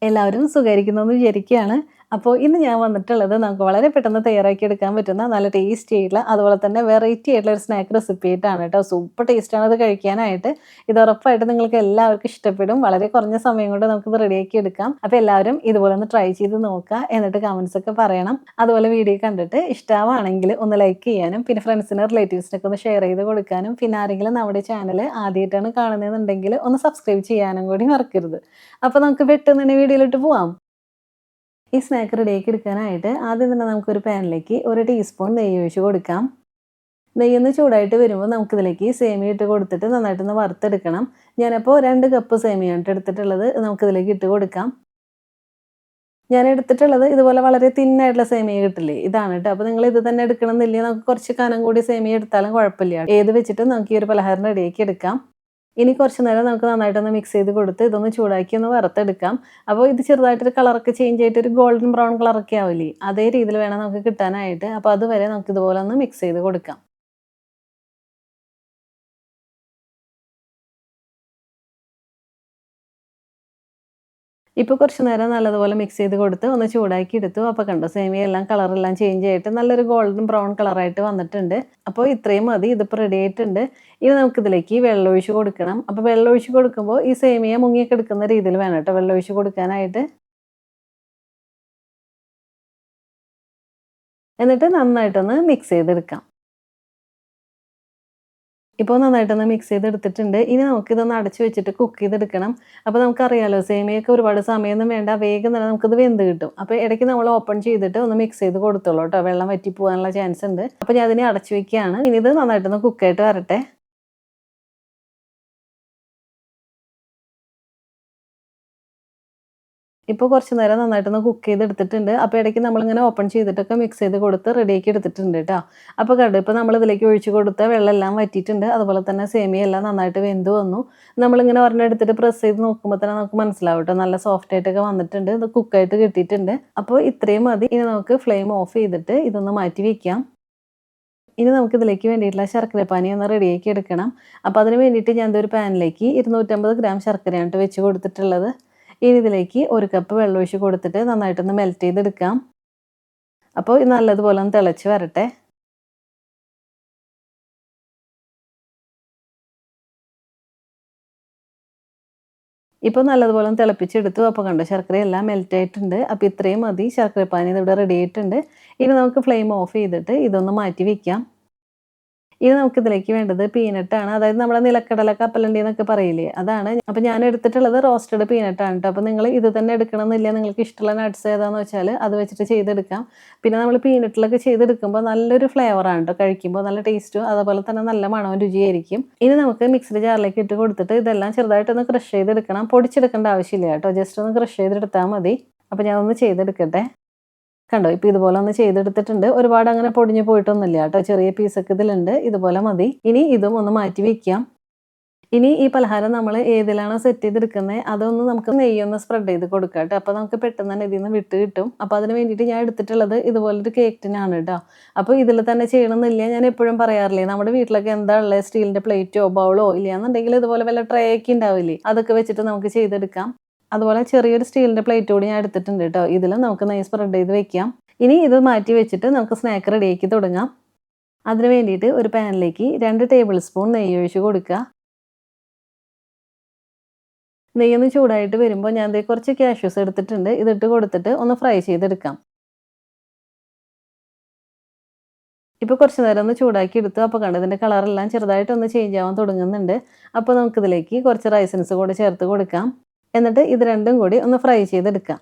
എല്ലാവരും സുഖായിരിക്കുന്നു എന്ന് വിചാരിക്കുകയാണ്. അപ്പോൾ ഇന്ന് ഞാൻ വന്നിട്ടുള്ളത് നമുക്ക് വളരെ പെട്ടെന്ന് തയ്യാറാക്കി എടുക്കാൻ പറ്റുന്ന നല്ല ടേസ്റ്റി ആയിട്ടുള്ള അതുപോലെ തന്നെ വെറൈറ്റി ആയിട്ടുള്ള ഒരു സ്നാക്ക് റെസിപ്പി ആയിട്ടാണ് കേട്ടോ. സൂപ്പർ ടേസ്റ്റാണ് അത് കഴിക്കാനായിട്ട്. ഇത് ഉറപ്പായിട്ടും നിങ്ങൾക്ക് എല്ലാവർക്കും ഇഷ്ടപ്പെടും. വളരെ കുറഞ്ഞ സമയം കൊണ്ട് നമുക്കിത് റെഡിയാക്കി എടുക്കാം. അപ്പോൾ എല്ലാവരും ഇതുപോലെ ഒന്ന് ട്രൈ ചെയ്ത് നോക്കുക. എന്നിട്ട് കമൻസ് ഒക്കെ പറയണം. അതുപോലെ വീഡിയോ കണ്ടിട്ട് ഇഷ്ടമാണെങ്കിൽ ഒന്ന് ലൈക്ക് ചെയ്യാനും പിന്നെ ഫ്രണ്ട്സിന് റിലേറ്റീവ്സിനൊക്കെ ഒന്ന് ഷെയർ ചെയ്ത് കൊടുക്കാനും പിന്നെ ആരെങ്കിലും നമ്മുടെ ചാനൽ ആദ്യമായിട്ടാണ് കാണുന്നതെന്നുണ്ടെങ്കിൽ ഒന്ന് സബ്സ്ക്രൈബ് ചെയ്യാനും കൂടി മറക്കരുത്. അപ്പോൾ നമുക്ക് പെട്ടെന്ന് തന്നെ വീഡിയോയിലോട്ട് പോവാം. ഈ സ്നാക്ക് റെഡിയാക്കി എടുക്കാനായിട്ട് ആദ്യം തന്നെ നമുക്കൊരു പാനിലേക്ക് 1 ടീസ്പൂൺ നെയ്യ് ഒഴിച്ച് കൊടുക്കാം. നെയ്യൊന്ന് ചൂടായിട്ട് വരുമ്പോൾ നമുക്കിതിലേക്ക് സേമിയ ഇട്ട് കൊടുത്തിട്ട് നന്നായിട്ടൊന്ന് വറുത്തെടുക്കണം. ഞാനപ്പോൾ 2 കപ്പ് സേമിയയാണ് എടുത്തിട്ടുള്ളത്. നമുക്കിതിലേക്ക് ഇട്ട് കൊടുക്കാം. ഞാൻ എടുത്തിട്ടുള്ളത് ഇതുപോലെ വളരെ തിന്നായിട്ടുള്ള സേമിയ കിട്ടില്ലേ, ഇതാണ് കേട്ടോ. അപ്പോൾ നിങ്ങൾ ഇത് തന്നെ എടുക്കണമെന്നില്ല, നമുക്ക് കുറച്ച് കനം കൂടി സേമിയ എടുത്താലും കുഴപ്പമില്ല. ഏത് വെച്ചിട്ടും നമുക്ക് ഈ ഒരു പലഹാരം റെഡിയാക്കി എടുക്കാം. ഇനി കുറച്ച് നേരം നമുക്ക് നന്നായിട്ടൊന്ന് മിക്സ് ചെയ്ത് കൊടുത്ത് ഇതൊന്ന് ചൂടാക്കി ഒന്ന് വറുത്തെടുക്കാം. അപ്പോൾ ഇത് ചെറുതായിട്ടൊരു കളറൊക്കെ ചേഞ്ച് ആയിട്ട് ഒരു ഗോൾഡൻ ബ്രൗൺ കളറൊക്കെ ആവില്ലേ, അതേ രീതിയിൽ വേണം നമുക്ക് കിട്ടാനായിട്ട്. അപ്പോൾ അതുവരെ നമുക്ക് ഇതുപോലെ ഒന്ന് മിക്സ് ചെയ്ത് കൊടുക്കാം. ഇപ്പോൾ കുറച്ച് നേരം നല്ലതുപോലെ മിക്സ് ചെയ്ത് കൊടുത്ത് ഒന്ന് ചൂടാക്കി എടുത്തു. അപ്പോൾ കണ്ടോ സേമിയ എല്ലാം കളറെല്ലാം ചേഞ്ച് ആയിട്ട് നല്ലൊരു ഗോൾഡൻ ബ്രൗൺ കളറായിട്ട് വന്നിട്ടുണ്ട്. അപ്പോൾ ഇത്രയും മതി. ഇതിപ്പോൾ റെഡി ആയിട്ടുണ്ട്. ഇനി നമുക്കിതിലേക്ക് വെള്ളമൊഴിച്ച് കൊടുക്കണം. അപ്പോൾ വെള്ളമൊഴിച്ച് കൊടുക്കുമ്പോൾ ഈ സേമിയ മുങ്ങിയൊക്കെ എടുക്കുന്ന രീതിയിൽ വേണം കേട്ടോ വെള്ളമൊഴിച്ച് കൊടുക്കാനായിട്ട്. എന്നിട്ട് നന്നായിട്ടൊന്ന് മിക്സ് ചെയ്തെടുക്കാം. ഇപ്പോൾ നന്നായിട്ടൊന്ന് മിക്സ് ചെയ്തെടുത്തിട്ടുണ്ട്. ഇനി നമുക്കിതൊന്ന് അടച്ച് വെച്ചിട്ട് കുക്ക് ചെയ്തെടുക്കണം. അപ്പോൾ നമുക്കറിയാലോ സേമിയയൊക്കെ ഒരുപാട് സമയമൊന്നും വേണ്ട. വേഗം തന്നെ നമുക്കിത് വെന്ത് കിട്ടും. അപ്പോൾ ഇടയ്ക്ക് നമ്മൾ ഓപ്പൺ ചെയ്തിട്ട് ഒന്ന് മിക്സ് ചെയ്ത് കൊടുത്തോളൂ കേട്ടോ. വെള്ളം വറ്റി പോകാനുള്ള ചാൻസ് ഉണ്ട്. അപ്പോൾ ഞാൻ അതിനെ അടച്ച് വെക്കുകയാണ്. ഇനി ഇത് നന്നായിട്ടൊന്ന് കുക്കായിട്ട് വരട്ടെ. ഇപ്പോൾ കുറച്ച് നേരം നന്നായിട്ടൊന്ന് കുക്ക് ചെയ്തെടുത്തിട്ടുണ്ട്. അപ്പോൾ ഇടയ്ക്ക് നമ്മളിങ്ങനെ ഓപ്പൺ ചെയ്തിട്ടൊക്കെ മിക്സ് ചെയ്ത് കൊടുത്ത് റെഡിയാക്കി എടുത്തിട്ടുണ്ട് കേട്ടോ. അപ്പോൾ കണ്ടോ ഇപ്പോൾ നമ്മളിതിലേക്ക് ഒഴിച്ച് കൊടുത്ത വെള്ളമെല്ലാം വറ്റിയിട്ടുണ്ട്. അതുപോലെ തന്നെ സേമിയ എല്ലാം നന്നായിട്ട് വെന്ത് വന്നു. നമ്മളിങ്ങനെ ഒരെണ്ണം എടുത്തിട്ട് പ്രസ് ചെയ്ത് നോക്കുമ്പോൾ തന്നെ നമുക്ക് മനസ്സിലാവും കേട്ടോ, നല്ല സോഫ്റ്റ് ആയിട്ടൊക്കെ വന്നിട്ടുണ്ട്. ഇത് കുക്കായിട്ട് കിട്ടിയിട്ടുണ്ട്. അപ്പോൾ ഇത്രയും മതി. ഇനി നമുക്ക് ഫ്ലെയിം ഓഫ് ചെയ്തിട്ട് ഇതൊന്ന് മാറ്റി വയ്ക്കാം. ഇനി നമുക്ക് ഇതിലേക്ക് വേണ്ടിയിട്ടുള്ള ശർക്കരപ്പാനി ഒന്ന് റെഡിയാക്കി എടുക്കണം. അപ്പോൾ അതിന് വേണ്ടിയിട്ട് ഞാൻ ഒരു പാനിലേക്ക് 250 ഗ്രാം ശർക്കരയാണ് ട്ടോ വെച്ച് കൊടുത്തിട്ടുള്ളത്. ഇനി ഇതിലേക്ക് 1 കപ്പ് വെള്ളം ഒഴിച്ച് കൊടുത്തിട്ട് നന്നായിട്ടൊന്ന് മെൽറ്റ് ചെയ്തെടുക്കാം. അപ്പോൾ ഇത് നല്ലതുപോലെ ഒന്ന് തിളച്ച് വരട്ടെ. ഇപ്പോൾ നല്ലതുപോലെ ഒന്ന് തിളപ്പിച്ചെടുത്തു. അപ്പോൾ കണ്ടോ ശർക്കരയെല്ലാം മെൽറ്റ് ആയിട്ടുണ്ട്. അപ്പോൾ ഇത്രയും മതി. ശർക്കരപ്പാനി ഇവിടെ റെഡി ആയിട്ടുണ്ട്. ഇനി നമുക്ക് ഫ്ലെയിം ഓഫ് ചെയ്തിട്ട് ഇതൊന്ന് മാറ്റി വയ്ക്കാം. ഇനി നമുക്കിതിലേക്ക് വേണ്ടത് പീനട്ടാണ്. അതായത് നമ്മുടെ നിലക്കടല കപ്പലണ്ടി എന്നൊക്കെ പറയില്ലേ, അതാണ്. അപ്പോൾ ഞാൻ എടുത്തിട്ടുള്ളത് റോസ്റ്റഡ് പീനട്ടാണ് കേട്ടോ. അപ്പോൾ നിങ്ങൾ ഇത് തന്നെ എടുക്കണമെന്നില്ല. നിങ്ങൾക്ക് ഇഷ്ടമുള്ള നട്ട്സ് ഏതാണെന്ന് വെച്ചാൽ അത് വെച്ചിട്ട് ചെയ്തെടുക്കാം. പിന്നെ നമ്മൾ പീനട്ടിലൊക്കെ ചെയ്തെടുക്കുമ്പോൾ നല്ലൊരു ഫ്ലേവറാണ് കേട്ടോ. കഴിക്കുമ്പോൾ നല്ല ടേസ്റ്റും അതുപോലെ തന്നെ നല്ല മണവും രുചിയായിരിക്കും. ഇനി നമുക്ക് മിക്സിയുടെ ജാറിലേക്ക് ഇട്ട് കൊടുത്തിട്ട് ഇതെല്ലാം ചെറുതായിട്ടൊന്ന് ക്രഷ് ചെയ്തെടുക്കണം. പൊടിച്ചെടുക്കേണ്ട ആവശ്യമില്ല കേട്ടോ. ജസ്റ്റ് ഒന്ന് ക്രഷ് ചെയ്തെടുത്താൽ മതി. അപ്പോൾ ഞാൻ ഒന്ന് ചെയ്തെടുക്കട്ടെ. കണ്ടോ ഇപ്പോൾ ഇതുപോലെ ഒന്ന് ചെയ്തെടുത്തിട്ടുണ്ട്. ഒരുപാട് അങ്ങനെ പൊടിഞ്ഞു പോയിട്ടൊന്നുമില്ല കേട്ടോ. ചെറിയ പീസൊക്കെ ഇതിലുണ്ട്. ഇതുപോലെ മതി. ഇനി ഇതും ഒന്ന് മാറ്റി വെക്കാം. ഇനി ഈ പലഹാരം നമ്മൾ ഏതിലാണോ സെറ്റ് ചെയ്തെടുക്കുന്നത് അതൊന്ന് നമുക്ക് നെയ്യൊന്ന് സ്പ്രെഡ് ചെയ്ത് കൊടുക്കാം കേട്ടോ. അപ്പോൾ നമുക്ക് പെട്ടെന്ന് തന്നെ ഇതിൽ നിന്ന് വിട്ട് കിട്ടും. അപ്പോൾ അതിന് വേണ്ടിയിട്ട് ഞാൻ എടുത്തിട്ടുള്ളത് ഇതുപോലൊരു കേക്ക് ടിനാണ് കേട്ടോ. അപ്പോൾ ഇതിൽ തന്നെ ചെയ്യണമെന്നില്ല. ഞാൻ എപ്പോഴും പറയാറില്ലേ, നമ്മുടെ വീട്ടിലൊക്കെ എന്താ ഉള്ളത്, സ്റ്റീലിൻ്റെ പ്ലേറ്റോ ബൗളോ ഇല്ലയെന്നുണ്ടെങ്കിൽ ഇതുപോലെ വല്ല ട്രേ ഒക്കെ ഉണ്ടാവില്ലേ, അതൊക്കെ വെച്ചിട്ട് നമുക്ക് ചെയ്തെടുക്കാം. അതുപോലെ ചെറിയൊരു സ്റ്റീലിൻ്റെ പ്ലേറ്റ് കൂടി ഞാൻ എടുത്തിട്ടുണ്ട് കേട്ടോ. ഇതിലും നമുക്ക് നെയ്യ് സ്പ്രെഡ് ചെയ്ത് വെക്കാം. ഇനി ഇത് മാറ്റി വെച്ചിട്ട് നമുക്ക് സ്നാക്ക് റെഡിയാക്കി തുടങ്ങാം. അതിന് വേണ്ടിയിട്ട് ഒരു പാനിലേക്ക് 2 ടേബിൾ സ്പൂൺ നെയ്യ് ഒഴിച്ച് കൊടുക്കുക. നെയ്യൊന്ന് ചൂടായിട്ട് വരുമ്പോൾ ഞാൻ ദേ കുറച്ച് കാഷ്യൂസ് എടുത്തിട്ടുണ്ട്. ഇതിട്ട് കൊടുത്തിട്ട് ഒന്ന് ഫ്രൈ ചെയ്തെടുക്കാം. ഇപ്പോൾ കുറച്ച് നേരം ഒന്ന് ചൂടാക്കി എടുത്തു. അപ്പോൾ കണ്ടോ ഇതിൻ്റെ കളറെല്ലാം ചെറുതായിട്ടൊന്ന് ചേഞ്ച് ആവാൻ തുടങ്ങുന്നുണ്ട്. അപ്പോൾ നമുക്കിതിലേക്ക് കുറച്ച് റൈസിൻസ് കൂടി ചേർത്ത് കൊടുക്കാം. എന്നിട്ട് ഇത് രണ്ടും കൂടി ഒന്ന് ഫ്രൈ ചെയ്തെടുക്കാം.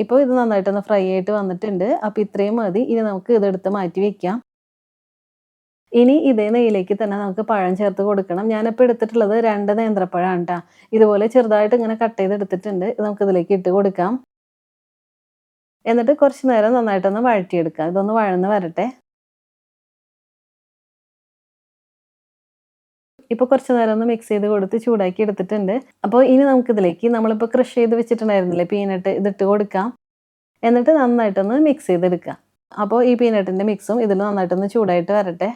ഇപ്പോൾ ഇത് നന്നായിട്ടൊന്ന് ഫ്രൈ ആയിട്ട് വന്നിട്ടുണ്ട്. അപ്പോൾ ഇത്രയും മതി. ഇനി നമുക്ക് ഇതെടുത്ത് മാറ്റി വെക്കാം. ഇനി ഇതേ നെയ്യിലേക്ക് തന്നെ നമുക്ക് പഴം ചേർത്ത് കൊടുക്കണം. ഞാനിപ്പോൾ എടുത്തിട്ടുള്ളത് 2 നേന്ത്രപ്പഴമാണ് ട്ടോ. ഇതുപോലെ ചെറുതായിട്ട് ഇങ്ങനെ കട്ട് ചെയ്തെടുത്തിട്ടുണ്ട്. ഇത് നമുക്കിതിലേക്ക് ഇട്ട് കൊടുക്കാം. എന്നിട്ട് കുറച്ച് നേരം നന്നായിട്ടൊന്ന് വഴറ്റിയെടുക്കാം. ഇതൊന്ന് വഴന്ന് വരട്ടെ. ഇപ്പോൾ കുറച്ച് നേരം ഒന്ന് മിക്സ് ചെയ്ത് കൊടുത്ത് ചൂടാക്കി എടുത്തിട്ടുണ്ട്. അപ്പോൾ ഇനി നമുക്കിതിലേക്ക് നമ്മളിപ്പോൾ ക്രഷ് ചെയ്ത് വെച്ചിട്ടുണ്ടായിരുന്നില്ലേ പീനട്ട്, ഇതിട്ട് കൊടുക്കാം. എന്നിട്ട് നന്നായിട്ടൊന്ന് മിക്സ് ചെയ്തെടുക്കാം. അപ്പോൾ ഈ പീനട്ടിൻ്റെ മിക്സും ഇതിൽ നന്നായിട്ടൊന്ന് ചൂടായിട്ട് വരട്ടെ.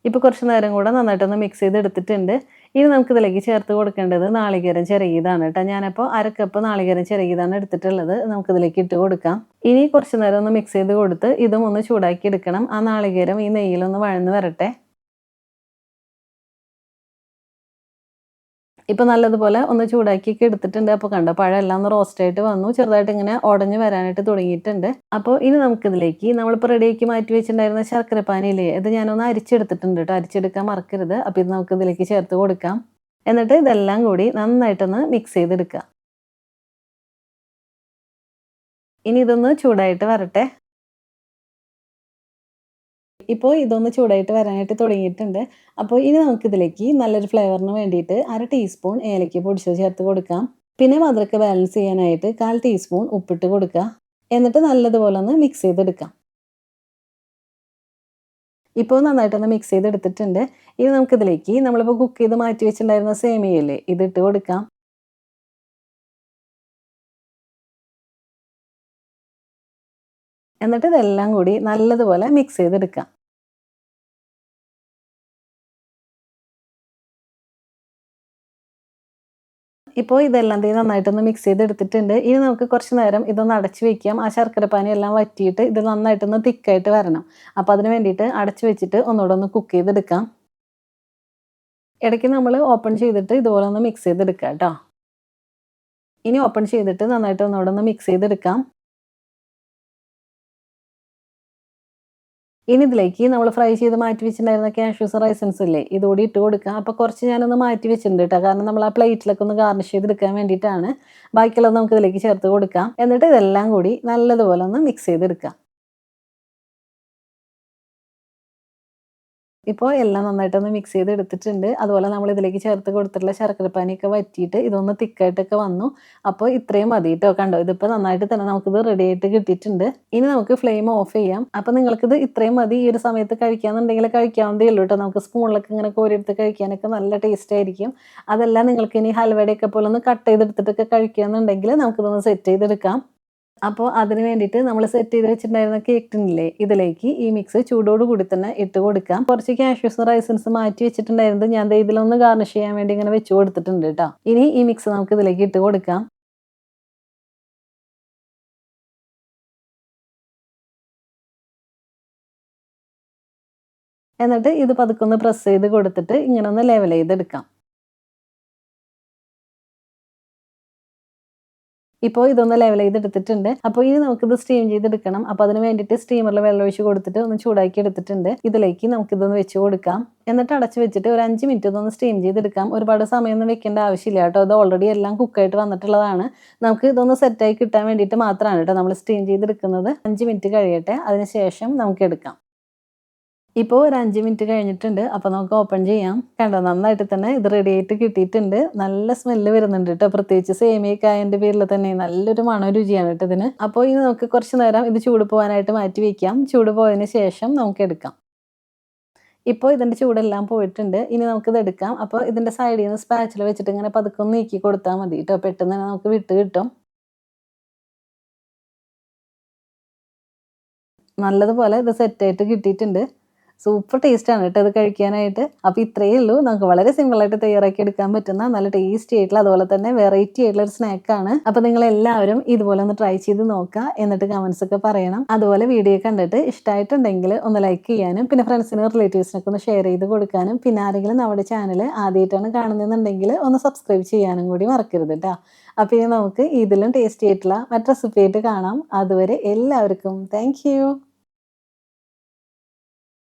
ഇപ്പോൾ കുറച്ച് നേരം കൂടെ നന്നായിട്ടൊന്ന് മിക്സ് ചെയ്തെടുത്തിട്ടുണ്ട്. ഇനി നമുക്കിതിലേക്ക് ചേർത്ത് കൊടുക്കേണ്ടത് നാളികേരം ചിരകിയതാണ് കേട്ടോ. ഞാനപ്പോൾ 1/2 കപ്പ് നാളികേരം ചിരകിയതാണ് എടുത്തിട്ടുള്ളത്. നമുക്കിതിലേക്ക് ഇട്ട് കൊടുക്കാം. ഇനി കുറച്ച് നേരം ഒന്ന് മിക്സ് ചെയ്ത് കൊടുത്ത് ഇതും ഒന്ന് ചൂടാക്കി എടുക്കണം. ആ നാളികേരം ഈ നെയ്യിലൊന്ന് വഴന്ന് വരട്ടെ. ഇപ്പോൾ നല്ലതുപോലെ ഒന്ന് ചൂടാക്കിയൊക്കെ എടുത്തിട്ടുണ്ട്. അപ്പോൾ കണ്ടോ പഴമെല്ലാം ഒന്ന് റോസ്റ്റായിട്ട് വന്നു. ചെറുതായിട്ട് ഇങ്ങനെ ഉടഞ്ഞ് വരാനായിട്ട് തുടങ്ങിയിട്ടുണ്ട്. അപ്പോൾ ഇനി നമുക്കിതിലേക്ക് നമ്മളിപ്പോൾ റെഡിയാക്കി മാറ്റി വെച്ചിട്ടുണ്ടായിരുന്ന ശർക്കരപ്പാനിയില്ലേ ഇത് ഞാനൊന്ന് അരിച്ചെടുത്തിട്ടുണ്ട് കേട്ടോ. അരിച്ചെടുക്കാൻ മറക്കരുത്. അപ്പോൾ ഇത് നമുക്കിതിലേക്ക് ചേർത്ത് കൊടുക്കാം. എന്നിട്ട് ഇതെല്ലാം കൂടി നന്നായിട്ടൊന്ന് മിക്സ് ചെയ്തെടുക്കുക. ഇനി ഇതൊന്ന് ചൂടായിട്ട് വരട്ടെ. ഇപ്പോൾ ഇതൊന്ന് ചൂടായിട്ട് വരാനായിട്ട് തുടങ്ങിയിട്ടുണ്ട്. അപ്പോൾ ഇനി നമുക്കിതിലേക്ക് നല്ലൊരു ഫ്ലേവറിന് വേണ്ടിയിട്ട് 1/2 ടീസ്പൂൺ ഏലക്ക പൊടിച്ചത് ചേർത്ത് കൊടുക്കാം. പിന്നെ മധുരമൊക്കെ ബാലൻസ് ചെയ്യാനായിട്ട് 1/4 ടീസ്പൂൺ ഉപ്പിട്ട് കൊടുക്കുക. എന്നിട്ട് നല്ലതുപോലെ ഒന്ന് മിക്സ് ചെയ്തെടുക്കാം. ഇപ്പോൾ നന്നായിട്ടൊന്ന് മിക്സ് ചെയ്തെടുത്തിട്ടുണ്ട്. ഇനി നമുക്കിതിലേക്ക് നമ്മളിപ്പോൾ കുക്ക് ചെയ്ത് മാറ്റി വെച്ചിട്ടുണ്ടായിരുന്ന സേമിയയില്ലേ ഇതിട്ട് കൊടുക്കാം. എന്നിട്ട് ഇതെല്ലാം കൂടി നല്ലതുപോലെ മിക്സ് ചെയ്തെടുക്കാം. ഇപ്പോൾ ഇതെല്ലാം നന്നായിട്ടൊന്ന് മിക്സ് ചെയ്തെടുത്തിട്ടുണ്ട്. ഇനി നമുക്ക് കുറച്ച് നേരം ഇതൊന്ന് അടച്ച് വെക്കാം. ആ ശർക്കരപ്പാനി എല്ലാം വറ്റിയിട്ട് ഇത് നന്നായിട്ടൊന്ന് തിക്കായിട്ട് വരണം. അപ്പോൾ അതിന് വേണ്ടിയിട്ട് അടച്ച് വെച്ചിട്ട് ഒന്നുകൂടെ ഒന്ന് കുക്ക് ചെയ്തെടുക്കാം. ഇടയ്ക്ക് നമ്മൾ ഓപ്പൺ ചെയ്തിട്ട് ഇതുപോലെ ഒന്ന് മിക്സ് ചെയ്തെടുക്കാം കേട്ടോ. ഇനി ഓപ്പൺ ചെയ്തിട്ട് നന്നായിട്ട് ഒന്നുകൂടെ ഒന്ന് മിക്സ് ചെയ്തെടുക്കാം. ഇനി ഇതിലേക്ക് നമ്മൾ ഫ്രൈ ചെയ്ത് മാറ്റി വെച്ചിട്ടുണ്ടായിരുന്ന കാഷ്യൂസ് റൈസൻസ് ഇല്ലേ ഇതുകൂടി ഇട്ട് കൊടുക്കാം. അപ്പോൾ കുറച്ച് ഞാനൊന്ന് മാറ്റി വെച്ചിട്ടുണ്ട് കേട്ടോ. കാരണം നമ്മൾ ആ പ്ലേറ്റിലൊക്കെ ഒന്ന് ഗാർണിഷ് ചെയ്തെടുക്കാൻ വേണ്ടിയിട്ടാണ്. ബാക്കിയുള്ളത് നമുക്ക് ഇതിലേക്ക് ചേർത്ത് കൊടുക്കാം. എന്നിട്ട് ഇതെല്ലാം കൂടി നല്ലതുപോലെ ഒന്ന് മിക്സ് ചെയ്തെടുക്കാം. ഇപ്പോൾ എല്ലാം നന്നായിട്ടൊന്ന് മിക്സ് ചെയ്ത് എടുത്തിട്ടുണ്ട്. അതുപോലെ നമ്മൾ ഇതിലേക്ക് ചേർത്ത് കൊടുത്തിട്ടുള്ള ശർക്കരപ്പാനിയൊക്കെ വറ്റിയിട്ട് ഇതൊന്ന് തിക്കായിട്ടൊക്കെ വന്നു. അപ്പോൾ ഇത്രയും മതി കേട്ടോ. കണ്ടോ ഇതിപ്പോൾ നന്നായിട്ട് തന്നെ നമുക്കിത് റെഡി ആയിട്ട് കിട്ടിയിട്ടുണ്ട്. ഇനി നമുക്ക് ഫ്ലെയിം ഓഫ് ചെയ്യാം. അപ്പോൾ നിങ്ങൾക്കിത് ഇത്രയും മതി. ഈ ഒരു സമയത്ത് കഴിക്കാമെന്നുണ്ടെങ്കിൽ കഴിക്കാവുന്നതേ ഉള്ളൂ കേട്ടോ. നമുക്ക് സ്പൂണിലൊക്കെ ഇങ്ങനെ കോരിയെടുത്ത് കഴിക്കാനൊക്കെ നല്ല ടേസ്റ്റ് ആയിരിക്കും. അതല്ല നിങ്ങൾക്ക് ഇനി ഹൽവയുടെയൊക്കെ പോലെ ഒന്ന് കട്ട് ചെയ്തെടുത്തിട്ടൊക്കെ കഴിക്കുകയെന്നുണ്ടെങ്കിൽ നമുക്കിതൊന്ന് സെറ്റ് ചെയ്തെടുക്കാം. അപ്പോൾ അതിന് വേണ്ടിയിട്ട് നമ്മൾ സെറ്റ് ചെയ്ത് വെച്ചിട്ടുണ്ടായിരുന്ന കേക്ക് ടിന്നില്ലേ ഇതിലേക്ക് ഈ മിക്സ് ചൂടോട് കൂടി തന്നെ ഇട്ട് കൊടുക്കാം. കുറച്ച് കാഷ്യൂസ് റൈസൻസ് മാറ്റി വെച്ചിട്ടുണ്ടായിരുന്നത് ഞാൻ ഇതിലൊന്ന് ഗാർണിഷ് ചെയ്യാൻ വേണ്ടി ഇങ്ങനെ വെച്ച് കൊടുത്തിട്ടുണ്ട് കേട്ടോ. ഇനി ഈ മിക്സ് നമുക്ക് ഇതിലേക്ക് ഇട്ട് കൊടുക്കാം. എന്നിട്ട് ഇത് പതുക്കെ ഒന്ന് പ്രസ് ചെയ്ത് കൊടുത്തിട്ട് ഇങ്ങനെ ഒന്ന് ലെവൽ ചെയ്തെടുക്കാം. ഇപ്പോൾ ഇതൊന്ന് ലെവൽ ചെയ്തെടുത്തിട്ടുണ്ട്. അപ്പോൾ ഇനി നമുക്കിത് സ്റ്റീം ചെയ്തെടുക്കണം. അപ്പോൾ അതിന് വേണ്ടിയിട്ട് സ്റ്റീമറിൽ വെള്ളം ഒഴിച്ച് കൊടുത്തിട്ട് ഒന്ന് ചൂടാക്കി എടുത്തിട്ടുണ്ട്. ഇതിലേക്ക് നമുക്കിതൊന്ന് വെച്ച് കൊടുക്കാം. എന്നിട്ട് അടച്ച് വെച്ചിട്ട് ഒരു 5 മിനിറ്റ് ഇതൊന്ന് സ്റ്റീം ചെയ്തെടുക്കാം. ഒരുപാട് സമയമൊന്നും വെക്കേണ്ട ആവശ്യമില്ല കേട്ടോ. ഇത് ഓൾറെഡി എല്ലാം കുക്കായിട്ട് വന്നിട്ടുള്ളതാണ്. നമുക്ക് ഇതൊന്ന് സെറ്റായി കിട്ടാൻ വേണ്ടിയിട്ട് മാത്രമാണ് കേട്ടോ നമ്മൾ സ്റ്റീം ചെയ്തെടുക്കുന്നത്. 5 മിനിറ്റ് കഴിയട്ടെ. അതിന് ശേഷം നമുക്ക് എടുക്കാം. ഇപ്പോൾ ഒരു 5 മിനിറ്റ് കഴിഞ്ഞിട്ടുണ്ട്. അപ്പോൾ നമുക്ക് ഓപ്പൺ ചെയ്യാം. കണ്ടോ നന്നായിട്ട് തന്നെ ഇത് റെഡി ആയിട്ട് കിട്ടിയിട്ടുണ്ട്. നല്ല സ്മെല്ല് വരുന്നുണ്ട് കേട്ടോ. പ്രത്യേകിച്ച് സേമിയയൊക്കെ ആയതിൻ്റെ പേരിൽ തന്നെ നല്ലൊരു മണം രുചിയാണ് കേട്ടോ ഇതിന്. അപ്പോൾ ഇനി നമുക്ക് കുറച്ച് നേരം ഇത് ചൂട് പോകാനായിട്ട് മാറ്റി വയ്ക്കാം. ചൂട് പോയതിന് ശേഷം നമുക്ക് എടുക്കാം. ഇപ്പോൾ ഇതിൻ്റെ ചൂടെല്ലാം പോയിട്ടുണ്ട്. ഇനി നമുക്കിത് എടുക്കാം. അപ്പോൾ ഇതിൻ്റെ സൈഡിൽ നിന്ന് സ്പാച്ചില വെച്ചിട്ട് ഇങ്ങനെ പതുക്കെ ഒന്ന് നീക്കി കൊടുത്താൽ മതി കേട്ടോ. പെട്ടെന്ന് തന്നെ നമുക്ക് വിട്ട് കിട്ടും. നല്ലതുപോലെ ഇത് സെറ്റായിട്ട് കിട്ടിയിട്ടുണ്ട്. സൂപ്പർ ടേസ്റ്റാണ് കേട്ടോ ഇത് കഴിക്കാനായിട്ട്. അപ്പോൾ ഇത്രയേ ഉള്ളൂ. നമുക്ക് വളരെ സിമ്പിളായിട്ട് തയ്യാറാക്കി എടുക്കാൻ പറ്റുന്ന നല്ല ടേസ്റ്റി ആയിട്ടുള്ള അതുപോലെ തന്നെ വെറൈറ്റി ആയിട്ടുള്ള ഒരു സ്നാക്കാണ്. അപ്പോൾ നിങ്ങളെല്ലാവരും ഇതുപോലെ ഒന്ന് ട്രൈ ചെയ്ത് നോക്കുക. എന്നിട്ട് കമൻസ് ഒക്കെ പറയണം. അതുപോലെ വീഡിയോ കണ്ടിട്ട് ഇഷ്ടമായിട്ടുണ്ടെങ്കിൽ ഒന്ന് ലൈക്ക് ചെയ്യാനും പിന്നെ ഫ്രണ്ട്സിനും റിലേറ്റീവ്സിനൊക്കെ ഒന്ന് ഷെയർ ചെയ്ത് കൊടുക്കാനും പിന്നെ ആരെങ്കിലും നമ്മുടെ ചാനൽ ആദ്യമായിട്ടാണ് കാണുന്നതെന്നുണ്ടെങ്കിൽ ഒന്ന് സബ്സ്ക്രൈബ് ചെയ്യാനും കൂടി മറക്കരുത് കേട്ടോ. അപ്പോൾ ഇനി നമുക്ക് ഇതിലും ടേസ്റ്റി ആയിട്ടുള്ള മറ്റു റെസിപ്പി ആയിട്ട് കാണാം. അതുവരെ എല്ലാവർക്കും താങ്ക് യു.